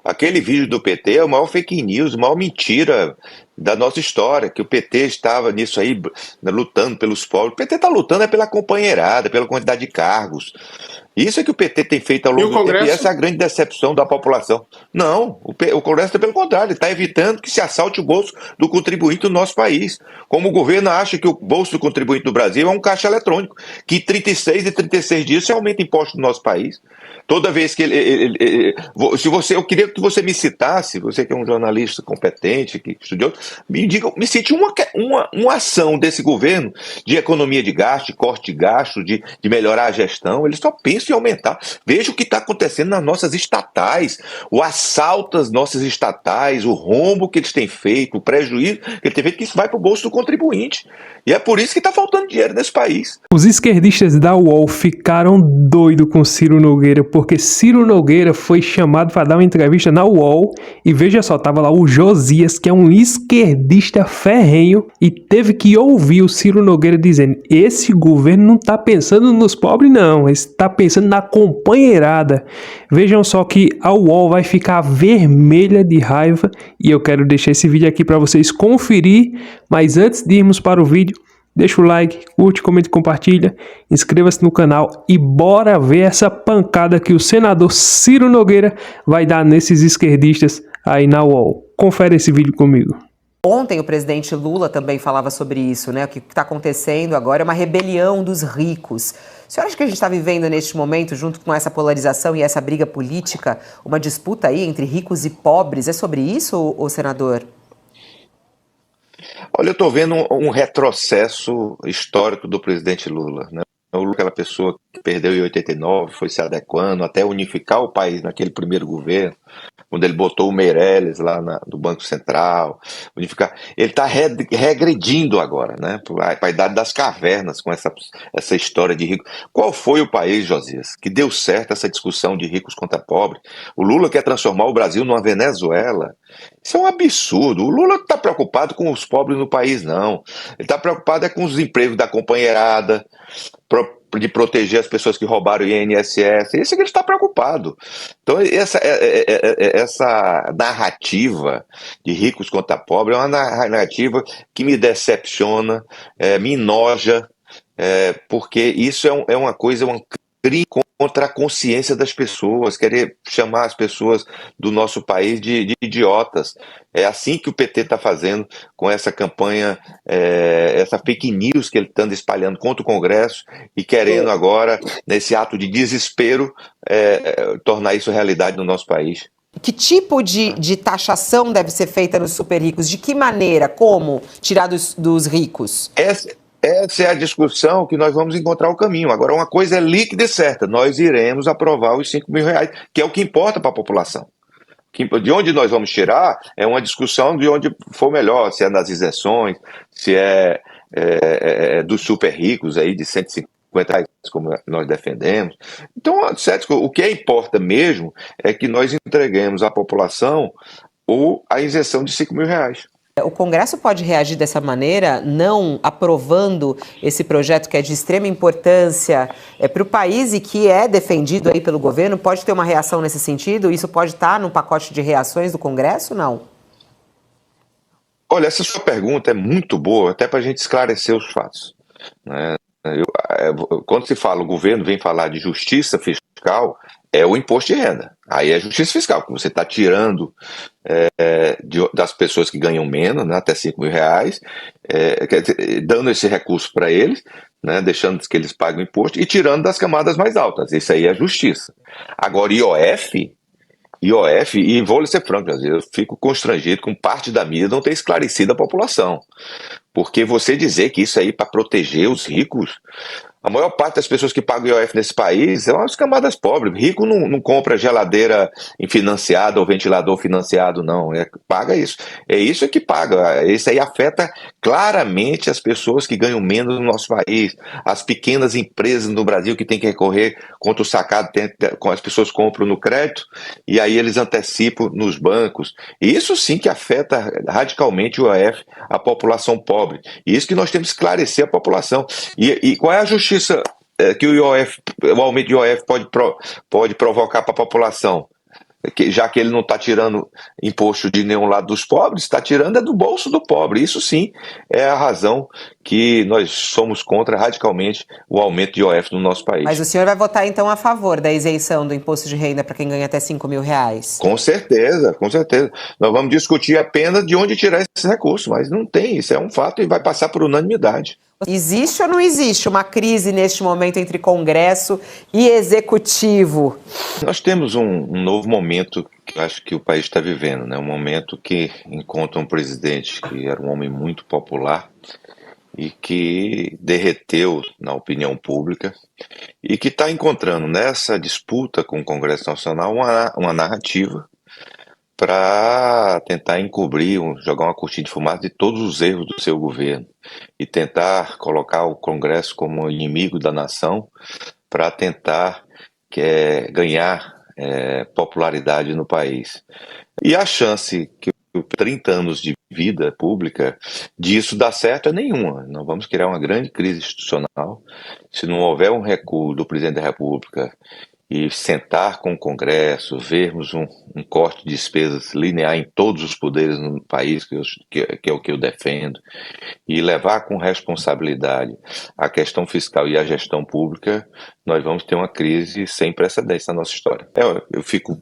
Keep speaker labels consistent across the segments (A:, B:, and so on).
A: Aquele vídeo do PT é o maior fake news, a maior mentira da nossa história, que o PT estava nisso aí, lutando pelos pobres. O PT está lutando é pela companheirada, pela quantidade de cargos. Isso é que o PT tem feito ao
B: E
A: longo
B: o
A: do tempo, e
B: Congresso?
A: essa é a grande decepção da população. Não, o Congresso está pelo contrário, ele está evitando que se assalte o bolso do contribuinte do nosso país. Como o governo acha que o bolso do contribuinte do Brasil é um caixa eletrônico, que 36 e 36 dias se aumenta imposto no nosso país. Toda vez que se você, eu queria que você me citasse, você que é um jornalista competente, que estudou, me cite uma ação desse governo de economia de gasto, de corte de gasto, de melhorar a gestão. Eles só pensam em aumentar. Veja o que está acontecendo nas nossas estatais, o assalto às nossas estatais, o rombo que eles têm feito, o prejuízo que eles têm feito, que isso vai para o bolso do contribuinte. E é por isso que está faltando dinheiro nesse país.
C: Os esquerdistas da UOL ficaram doidos com Ciro Nogueira, porque Ciro Nogueira foi chamado para dar uma entrevista na UOL e veja só, tava lá o Josias, que é um esquerdista ferrenho, e teve que ouvir o Ciro Nogueira dizendo: esse governo não tá pensando nos pobres não, está pensando na companheirada. Vejam só que a UOL vai ficar vermelha de raiva e eu quero deixar esse vídeo aqui para vocês conferir, mas antes de irmos para o vídeo, deixa o like, curte, comente, compartilha, inscreva-se no canal e bora ver essa pancada que o senador Ciro Nogueira vai dar nesses esquerdistas aí na UOL. Confere esse vídeo comigo.
D: Ontem o presidente Lula também falava sobre isso, né? O que está acontecendo agora é uma rebelião dos ricos. O senhor acha que a gente está vivendo neste momento, junto com essa polarização e essa briga política, uma disputa aí entre ricos e pobres? É sobre isso, ô senador?
A: Olha, eu estou vendo um retrocesso histórico do presidente Lula, né? O Lula, aquela pessoa que perdeu em 89, foi se adequando até unificar o país naquele primeiro governo, quando ele botou o Meirelles lá do Banco Central, unificar. Ele está regredindo agora, né, para a idade das cavernas com essa história de rico. Qual foi o país, Josias, que deu certo essa discussão de ricos contra pobres? O Lula quer transformar o Brasil numa Venezuela. Isso é um absurdo. O Lula não está preocupado com os pobres no país, não. Ele está preocupado com os empregos da companheirada, de proteger as pessoas que roubaram o INSS. Isso é que ele está preocupado. Então, essa narrativa de ricos contra pobres é uma narrativa que me decepciona, me enoja, porque isso é uma coisa, um crime contra a consciência das pessoas, querer chamar as pessoas do nosso país de idiotas. É assim que o PT está fazendo com essa campanha, essa fake news que ele está espalhando contra o Congresso e querendo agora, nesse ato de desespero, tornar isso realidade no nosso país.
D: Que tipo de taxação deve ser feita nos super ricos? De que maneira? Como tirar dos ricos?
A: Essa é a discussão que nós vamos encontrar o caminho. Agora, uma coisa é líquida e certa: nós iremos aprovar os 5 mil reais, que é o que importa para a população. De onde nós vamos tirar é uma discussão de onde for melhor, se é nas isenções, se dos super ricos aí de 150 reais, como nós defendemos. Então, certo, o que importa mesmo é que nós entreguemos à população a isenção de 5 mil reais.
D: O Congresso pode reagir dessa maneira, não aprovando esse projeto que é de extrema importância para o país e que é defendido aí pelo governo? Pode ter uma reação nesse sentido? Isso pode estar no pacote de reações do Congresso, não?
A: Olha, essa sua pergunta é muito boa, até para a gente esclarecer os fatos, né? Quando se fala, o governo vem falar de justiça fiscal, é o imposto de renda. Aí é justiça fiscal, porque você está tirando das pessoas que ganham menos, né, até 5 mil reais, dando esse recurso para eles, né, deixando que eles paguem o imposto e tirando das camadas mais altas. Isso aí é justiça. Agora, IOF, e vou ser franco, às vezes eu fico constrangido com parte da mídia não ter esclarecido a população. Porque você dizer que isso aí para proteger os ricos, a maior parte das pessoas que pagam IOF nesse país são as camadas pobres. Rico não compra geladeira financiada ou ventilador financiado, não. Paga isso. É isso que paga. Isso aí afeta claramente as pessoas que ganham menos no nosso país. As pequenas empresas no Brasil que têm que recorrer contra o sacado, as pessoas compram no crédito e aí eles antecipam nos bancos. Isso sim que afeta radicalmente o IOF, a população pobre. E isso que nós temos que esclarecer a população. E qual é a justiça que o aumento do IOF pode provocar para a população? já que ele não está tirando imposto de nenhum lado dos pobres, está tirando é do bolso do pobre. Isso sim é a razão que nós somos contra radicalmente o aumento de IOF no nosso país.
D: Mas o senhor vai votar então a favor da isenção do imposto de renda para quem ganha até R$ 5.000?
A: Com certeza, com certeza. Nós vamos discutir apenas de onde tirar esses recursos, mas não tem, isso é um fato e vai passar por unanimidade.
D: Existe ou não existe uma crise neste momento entre Congresso e Executivo?
A: Nós temos um novo momento que eu acho que o país está vivendo, né? Um momento que encontra um presidente que era um homem muito popular e que derreteu na opinião pública e que está encontrando nessa disputa com o Congresso Nacional uma narrativa para tentar encobrir, jogar uma cortina de fumaça de todos os erros do seu governo e tentar colocar o Congresso como inimigo da nação para tentar ganhar popularidade no país. E a chance que 30 anos de vida pública disso dar certo é nenhuma. Nós vamos criar uma grande crise institucional se não houver um recuo do presidente da República e sentar com o Congresso, vermos um corte de despesas linear em todos os poderes no país, que é o que eu defendo, e levar com responsabilidade a questão fiscal e a gestão pública, nós vamos ter uma crise sem precedentes na nossa história. Eu fico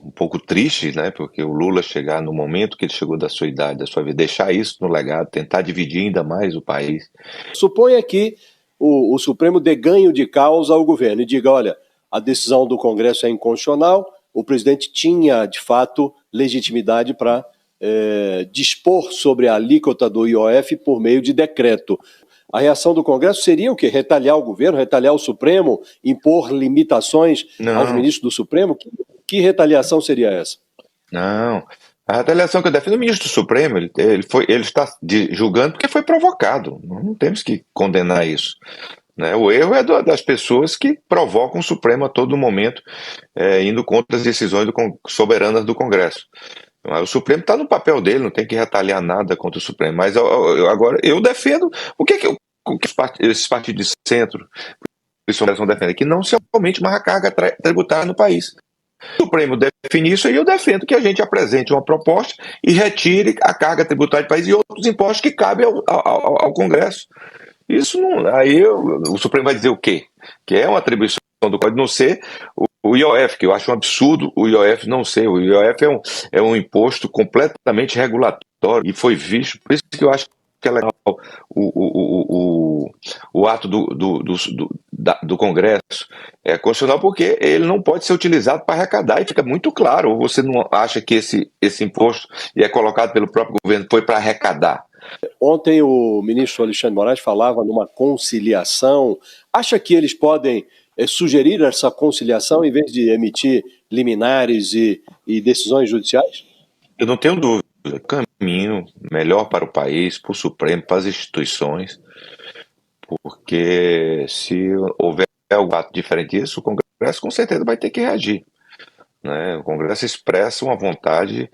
A: um pouco triste, né, porque o Lula chegar no momento que ele chegou da sua idade, da sua vida, deixar isso no legado, tentar dividir ainda mais o país.
B: Suponha que o Supremo dê ganho de causa ao governo e diga, olha, a decisão do Congresso é inconstitucional, o presidente tinha, de fato, legitimidade para dispor sobre a alíquota do IOF por meio de decreto. A reação do Congresso seria o quê? Retaliar o governo, retaliar o Supremo, impor limitações aos ministros do Supremo? Que retaliação seria essa?
A: Não. A retaliação que eu defendo, o ministro do Supremo, ele está julgando porque foi provocado. Não temos que condenar isso. Né? O erro é das pessoas que provocam o Supremo a todo momento, indo contra as decisões soberanas do Congresso. O Supremo está no papel dele, não tem que retaliar nada contra o Supremo. Mas agora eu defendo o que esses partidos de centro estão defendendo, que não se aumente mais a carga tributária no país. O Supremo define isso e eu defendo que a gente apresente uma proposta e retire a carga tributária do país e outros impostos que cabem ao Congresso. Isso não. Aí o Supremo vai dizer o quê? Que é uma atribuição do Código, não ser o IOF, que eu acho um absurdo o IOF não ser. O IOF é um imposto completamente regulatório e foi visto, por isso que eu acho que é legal o ato do Congresso é constitucional, porque ele não pode ser utilizado para arrecadar, e fica muito claro. Ou você não acha que esse imposto, e é colocado pelo próprio governo, foi para arrecadar?
B: Ontem o ministro Alexandre de Moraes falava numa conciliação. Acha que eles podem sugerir essa conciliação em vez de emitir liminares e decisões judiciais?
A: Eu não tenho dúvida. Caminho melhor para o país, para o Supremo, para as instituições, porque se houver algo diferente disso, o Congresso com certeza vai ter que reagir. Né? O Congresso expressa uma vontade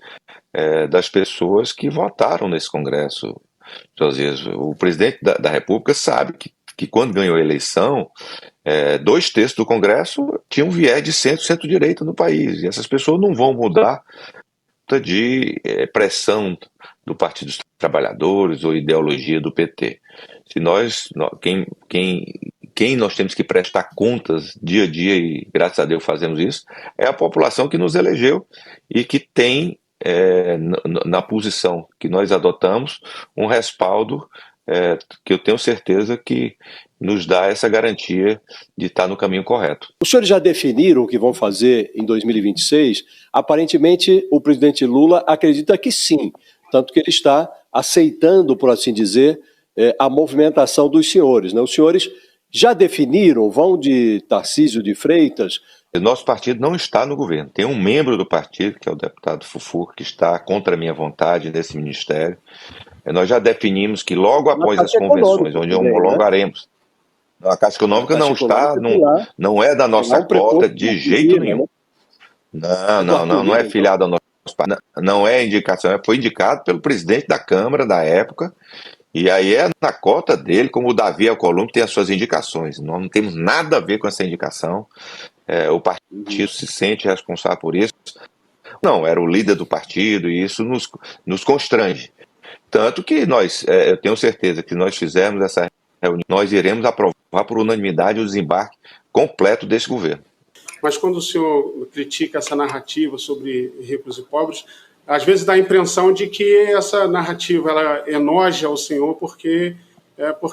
A: das pessoas que votaram nesse Congresso. Josias, o presidente da República sabe que quando ganhou a eleição, 2/3 do Congresso tinham um viés de centro-direita no país, e essas pessoas não vão mudar de pressão do Partido dos Trabalhadores ou ideologia do PT. Se quem nós temos que prestar contas dia a dia, e graças a Deus fazemos isso, é a população que nos elegeu e que tem na posição que nós adotamos um respaldo que eu tenho certeza que nos dá essa garantia de estar no caminho correto.
B: Os senhores já definiram o que vão fazer em 2026? Aparentemente, o presidente Lula acredita que sim, tanto que ele está aceitando, por assim dizer, a movimentação dos senhores. Né? Os senhores já definiram, vão de Tarcísio de Freitas?
A: Nosso partido não está no governo. Tem um membro do partido, que é o deputado Fufur, que está contra a minha vontade nesse ministério. Nós já definimos que logo após as convenções, onde homologaremos, a Caixa Econômica não está, não é da nossa cota de jeito nenhum. Não é filiado ao nosso partido. Não é indicação, foi indicado pelo presidente da Câmara da época, e aí é na cota dele, como o Davi Alcolumbre tem as suas indicações. Nós não temos nada a ver com essa indicação. o partido se sente responsável por isso. Não, era o líder do partido e isso nos constrange. Tanto que eu tenho certeza que nós fizermos essa reunião, nós iremos aprovar por unanimidade o desembarque completo desse governo.
E: Mas quando o senhor critica essa narrativa sobre ricos e pobres, às vezes dá a impressão de que essa narrativa ela enoja ao senhor porque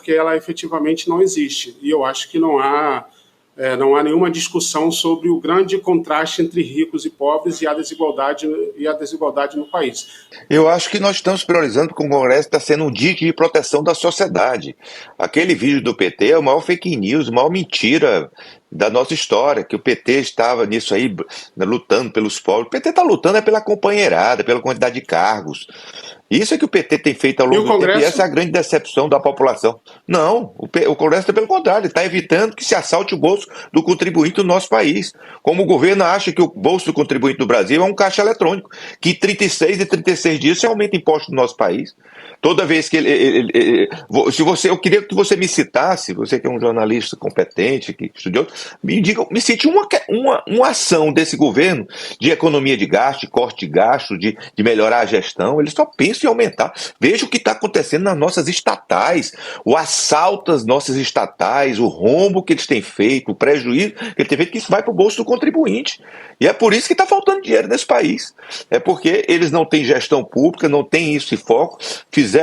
E: ela efetivamente não existe. E eu acho que não há nenhuma discussão sobre o grande contraste entre ricos e pobres e a desigualdade no país.
A: Eu acho que nós estamos priorizando porque o Congresso está sendo um dique de proteção da sociedade. Aquele vídeo do PT é o maior fake news, a maior mentira da nossa história, que o PT estava nisso aí, lutando pelos pobres. O PT está lutando pela companheirada, pela quantidade de cargos. Isso é que o PT tem feito ao longo do tempo, e essa é a grande decepção da população. Não, o Congresso está pelo contrário, ele está evitando que se assalte o bolso do contribuinte do nosso país. Como o governo acha que o bolso do contribuinte do Brasil é um caixa eletrônico, que 36 dias se aumenta imposto no nosso país. Toda vez que eu queria que você me citasse, você que é um jornalista competente, que estudou, me cite uma ação desse governo de economia de gasto, de corte de gasto, de melhorar a gestão. Eles só pensam em aumentar. Veja o que está acontecendo nas nossas estatais, o assalto às nossas estatais, o rombo que eles têm feito, o prejuízo que eles têm feito, que isso vai para o bolso do contribuinte. E é por isso que está faltando dinheiro nesse país. É porque eles não têm gestão pública, não têm isso em foco,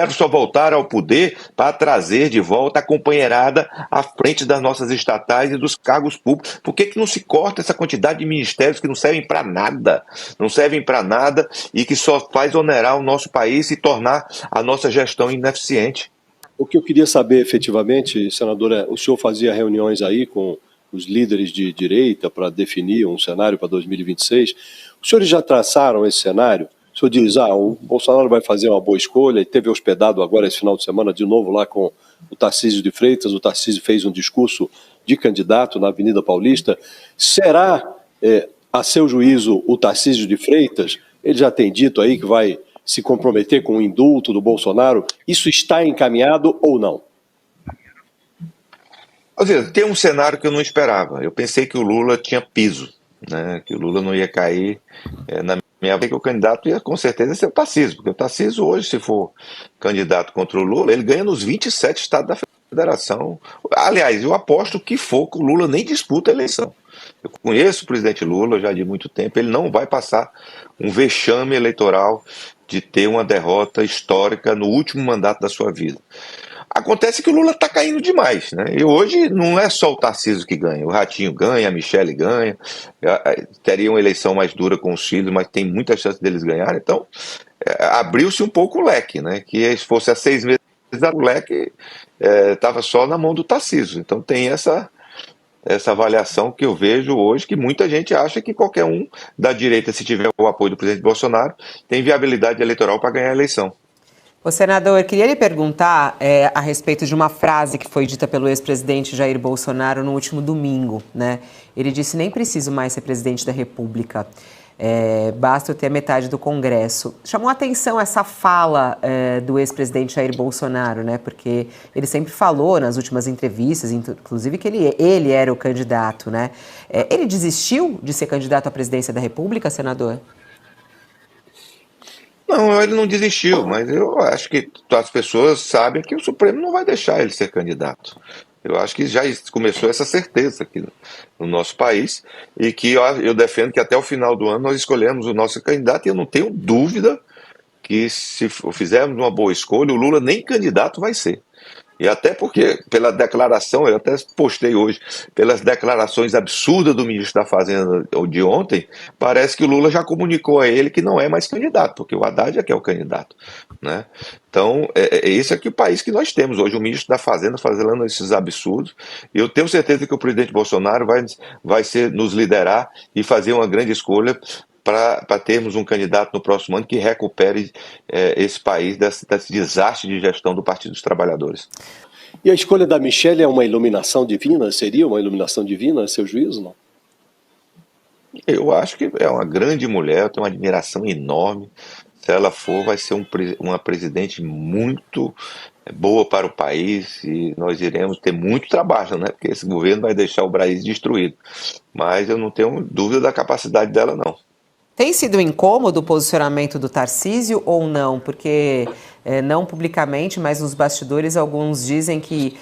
A: só voltar ao poder para trazer de volta a companheirada à frente das nossas estatais e dos cargos públicos. Por que não se corta essa quantidade de ministérios que não servem para nada? Não servem para nada e que só faz onerar o nosso país e tornar a nossa gestão ineficiente.
B: O que eu queria saber efetivamente, senadora, o senhor fazia reuniões aí com os líderes de direita para definir um cenário para 2026. Os senhores já traçaram esse cenário? O senhor diz, o Bolsonaro vai fazer uma boa escolha, e teve hospedado agora esse final de semana de novo lá com o Tarcísio de Freitas. O Tarcísio fez um discurso de candidato na Avenida Paulista. Será, a seu juízo, o Tarcísio de Freitas, ele já tem dito aí que vai se comprometer com o indulto do Bolsonaro, isso está encaminhado ou não?
A: Ou seja, tem um cenário que eu não esperava. Eu pensei que o Lula tinha piso, né? Que o Lula não ia cair na minha vez, que o candidato ia com certeza ser o Tarcísio, porque o Tarcísio hoje, se for candidato contra o Lula, ele ganha nos 27 estados da federação. Aliás, eu aposto que for que o Lula nem disputa a eleição. Eu conheço o presidente Lula já de muito tempo, ele não vai passar um vexame eleitoral de ter uma derrota histórica no último mandato da sua vida. Acontece que o Lula está caindo demais, né? E hoje não é só o Tarcísio que ganha, o Ratinho ganha, a Michele ganha, teria uma eleição mais dura com os filhos, mas tem muita chance deles ganharem, então abriu-se um pouco o leque, né? Que se fosse há 6 meses, o leque estava só na mão do Tarcísio, então tem essa avaliação que eu vejo hoje, que muita gente acha que qualquer um da direita, se tiver o apoio do presidente Bolsonaro, tem viabilidade eleitoral para ganhar a eleição.
D: Ô, senador, eu queria lhe perguntar a respeito de uma frase que foi dita pelo ex-presidente Jair Bolsonaro no último domingo, né? Ele disse, nem preciso mais ser presidente da República, basta eu ter metade do Congresso. Chamou a atenção essa fala do ex-presidente Jair Bolsonaro, né? Porque ele sempre falou nas últimas entrevistas, inclusive, que ele era o candidato, né? Ele desistiu de ser candidato à presidência da República, senador?
A: Não, ele não desistiu, mas eu acho que as pessoas sabem que o Supremo não vai deixar ele ser candidato. Eu acho que já começou essa certeza aqui no nosso país e que eu defendo que até o final do ano nós escolhemos o nosso candidato e eu não tenho dúvida que se fizermos uma boa escolha, o Lula nem candidato vai ser. E até porque, pela declaração, eu até postei hoje, pelas declarações absurdas do ministro da Fazenda de ontem, parece que o Lula já comunicou a ele que não é mais candidato, porque o Haddad é que é o candidato, né? Então, esse é que o país que nós temos hoje, o ministro da Fazenda fazendo esses absurdos, e eu tenho certeza que o presidente Bolsonaro vai nos liderar e fazer uma grande escolha para termos um candidato no próximo ano que recupere esse país desse desastre de gestão do Partido dos Trabalhadores.
B: E a escolha da Michele é uma iluminação divina? Seria uma iluminação divina, a seu juízo, não?
A: Eu acho que é uma grande mulher, eu tenho uma admiração enorme. Se ela for, vai ser uma presidente muito boa para o país e nós iremos ter muito trabalho, né? Porque esse governo vai deixar o país destruído. Mas eu não tenho dúvida da capacidade dela, não.
D: Tem sido incômodo o posicionamento do Tarcísio ou não? Porque, não publicamente, mas nos bastidores, alguns dizem que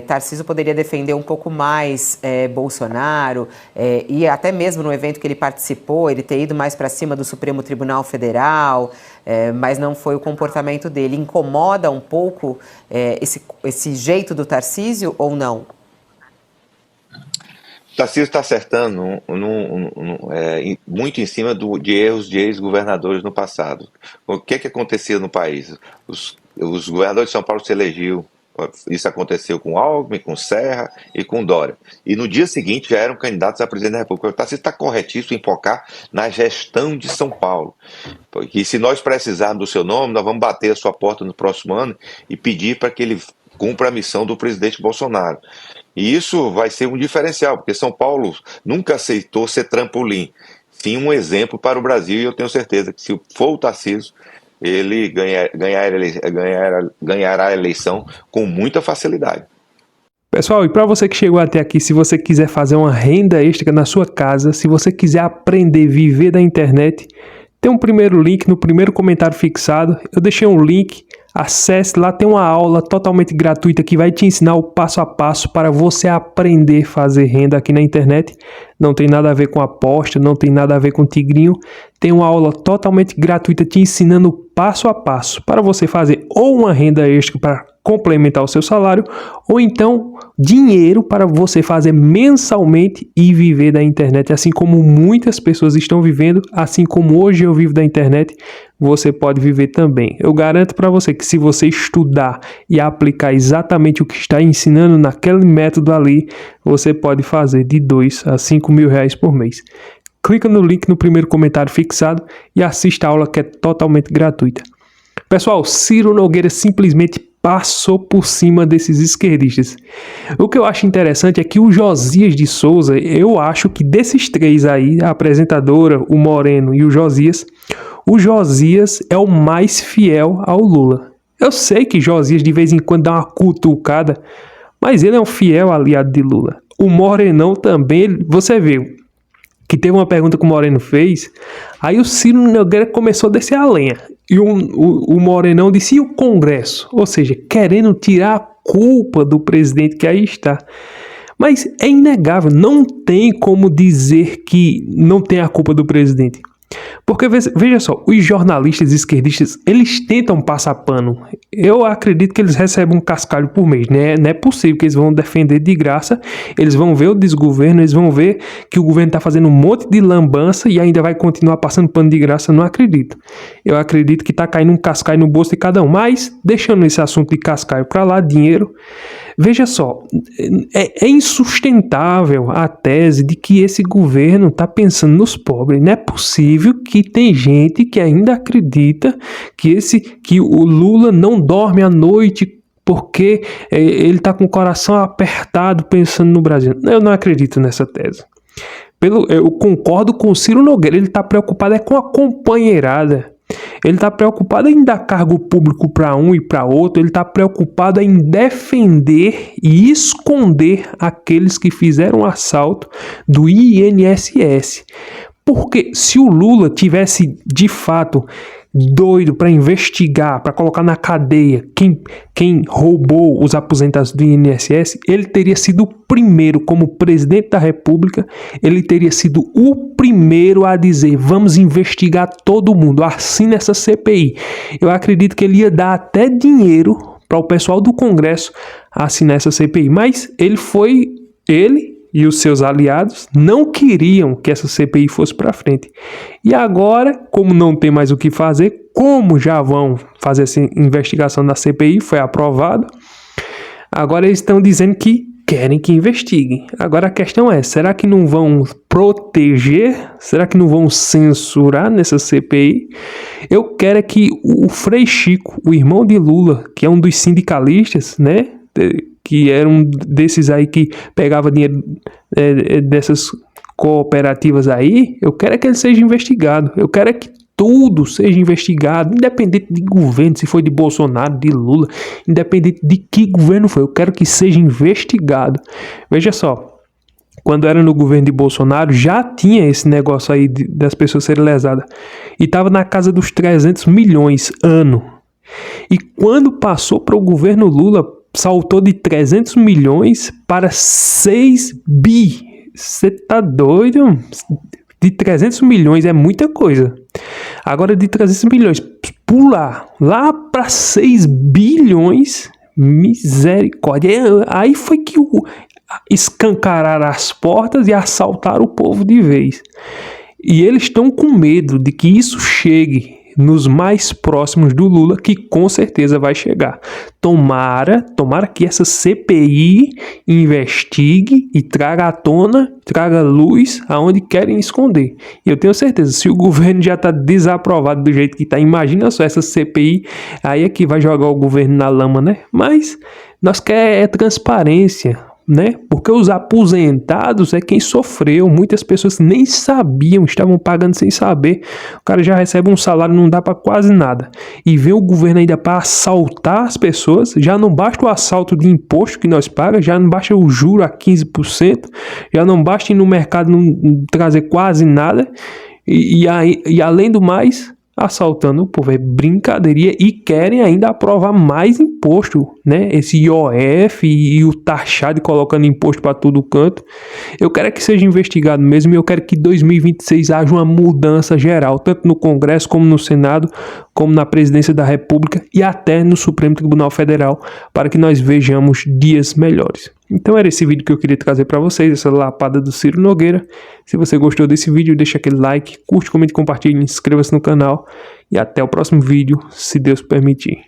D: Tarcísio poderia defender um pouco mais Bolsonaro, e até mesmo no evento que ele participou, ele ter ido mais para cima do Supremo Tribunal Federal, mas não foi o comportamento dele. Incomoda um pouco esse jeito do Tarcísio ou não?
A: O Tarcísio está acertando muito em cima de erros de ex-governadores no passado. O que acontecia no país? Os governadores de São Paulo se elegiam. Isso aconteceu com Alckmin, com Serra e com Dória. E no dia seguinte já eram candidatos a presidente da República. O Tarcísio está corretíssimo em focar na gestão de São Paulo. Porque se nós precisarmos do seu nome, nós vamos bater a sua porta no próximo ano e pedir para que ele cumpra a missão do presidente Bolsonaro. E isso vai ser um diferencial, porque São Paulo nunca aceitou ser trampolim, sim um exemplo para o Brasil, e eu tenho certeza que se for o Tarcísio, ele ganhará a eleição com muita facilidade.
C: Pessoal, e para você que chegou até aqui, se você quiser fazer uma renda extra na sua casa, se você quiser aprender a viver da internet, tem um primeiro link no primeiro comentário fixado. Eu deixei um link, acesse lá, tem uma aula totalmente gratuita que vai te ensinar o passo a passo para você aprender a fazer renda aqui na internet. Não tem nada a ver com aposta, não tem nada a ver com tigrinho. Tem uma aula totalmente gratuita te ensinando passo a passo para você fazer ou uma renda extra para complementar o seu salário, ou então dinheiro para você fazer mensalmente e viver da internet, assim como muitas pessoas estão vivendo, assim como hoje eu vivo da internet, você pode viver também. Eu garanto para você que se você estudar e aplicar exatamente o que está ensinando naquele método ali, você pode fazer de 2 a 5 mil reais por mês. Clica no link no primeiro comentário fixado e assista a aula que é totalmente gratuita. Pessoal, Ciro Nogueira simplesmente passou por cima desses esquerdistas. O que eu acho interessante é que o Josias de Souza, eu acho que desses três aí, a apresentadora, o Moreno e o Josias é o mais fiel ao Lula. Eu sei que Josias de vez em quando dá uma cutucada, mas ele é um fiel aliado de Lula. O Morenão também, você viu que teve uma pergunta que o Moreno fez, aí o Ciro Nogueira começou a descer a lenha. E o Morenão disse, e o Congresso? Ou seja, querendo tirar a culpa do presidente que aí está. Mas é inegável, não tem como dizer que não tem a culpa do presidente. Porque, veja só, os jornalistas esquerdistas, eles tentam passar pano. Eu acredito que eles recebem um cascalho por mês, né? Não é possível que eles vão defender de graça. Eles vão ver o desgoverno, eles vão ver que o governo está fazendo um monte de lambança e ainda vai continuar passando pano de graça. Não acredito. Eu acredito que está caindo um cascalho no bolso de cada um. Mas, deixando esse assunto de cascalho para lá, dinheiro... Veja só, é insustentável a tese de que esse governo está pensando nos pobres. Não é possível que tem gente que ainda acredita que o Lula não dorme à noite porque ele está com o coração apertado pensando no Brasil. Eu não acredito nessa tese. Eu concordo com o Ciro Nogueira, ele está preocupado com a companheirada. Ele está preocupado em dar cargo público para um e para outro. Ele está preocupado em defender e esconder aqueles que fizeram o assalto do INSS. Porque se o Lula tivesse de fato doido para investigar, para colocar na cadeia quem roubou os aposentados do INSS, ele teria sido o primeiro, como presidente da República, ele teria sido o primeiro a dizer, vamos investigar todo mundo, assina essa CPI. Eu acredito que ele ia dar até dinheiro para o pessoal do Congresso assinar essa CPI, mas ele e os seus aliados não queriam que essa CPI fosse para frente. E agora, como não tem mais o que fazer, como já vão fazer essa investigação da CPI, foi aprovado, agora eles estão dizendo que querem que investiguem. Agora a questão é, será que não vão proteger? Será que não vão censurar nessa CPI? Eu quero é que o Frei Chico, o irmão de Lula, que é um dos sindicalistas, né, que era um desses aí que pegava dinheiro dessas cooperativas aí, eu quero é que ele seja investigado. Eu quero é que tudo seja investigado, independente de governo, se foi de Bolsonaro, de Lula, independente de que governo foi, eu quero que seja investigado. Veja só, quando era no governo de Bolsonaro, já tinha esse negócio aí das pessoas serem lesadas, e estava na casa dos 300 milhões ano. E quando passou para o governo Lula, saltou de 300 milhões para 6 bi. Você tá doido? De 300 milhões é muita coisa. Agora de 300 milhões, pular lá para 6 bilhões, misericórdia. Aí foi que escancararam as portas e assaltaram o povo de vez. E eles estão com medo de que isso chegue nos mais próximos do Lula, que com certeza vai chegar. Tomara que essa CPI investigue e traga à tona, traga luz aonde querem esconder. E eu tenho certeza, se o governo já está desaprovado do jeito que está, imagina só essa CPI, aí é que vai jogar o governo na lama, né? Mas nós queremos transparência, né? Porque os aposentados é quem sofreu. Muitas pessoas nem sabiam, estavam pagando sem saber. O cara já recebe um salário, não dá para quase nada. E vem o governo ainda para assaltar as pessoas. Já não basta o assalto de imposto que nós pagamos, já não basta o juro a 15%, já não basta ir no mercado não trazer quase nada. E além do mais, assaltando o povo, é brincadeira, e querem ainda aprovar mais imposto, né? Esse IOF e o taxado colocando imposto para todo canto. Eu quero que seja investigado mesmo, e eu quero que 2026 haja uma mudança geral, tanto no Congresso como no Senado, como na Presidência da República e até no Supremo Tribunal Federal, para que nós vejamos dias melhores. Então era esse vídeo que eu queria trazer para vocês, essa lapada do Ciro Nogueira. Se você gostou desse vídeo, deixa aquele like, curte, comente, compartilhe, inscreva-se no canal e até o próximo vídeo, se Deus permitir.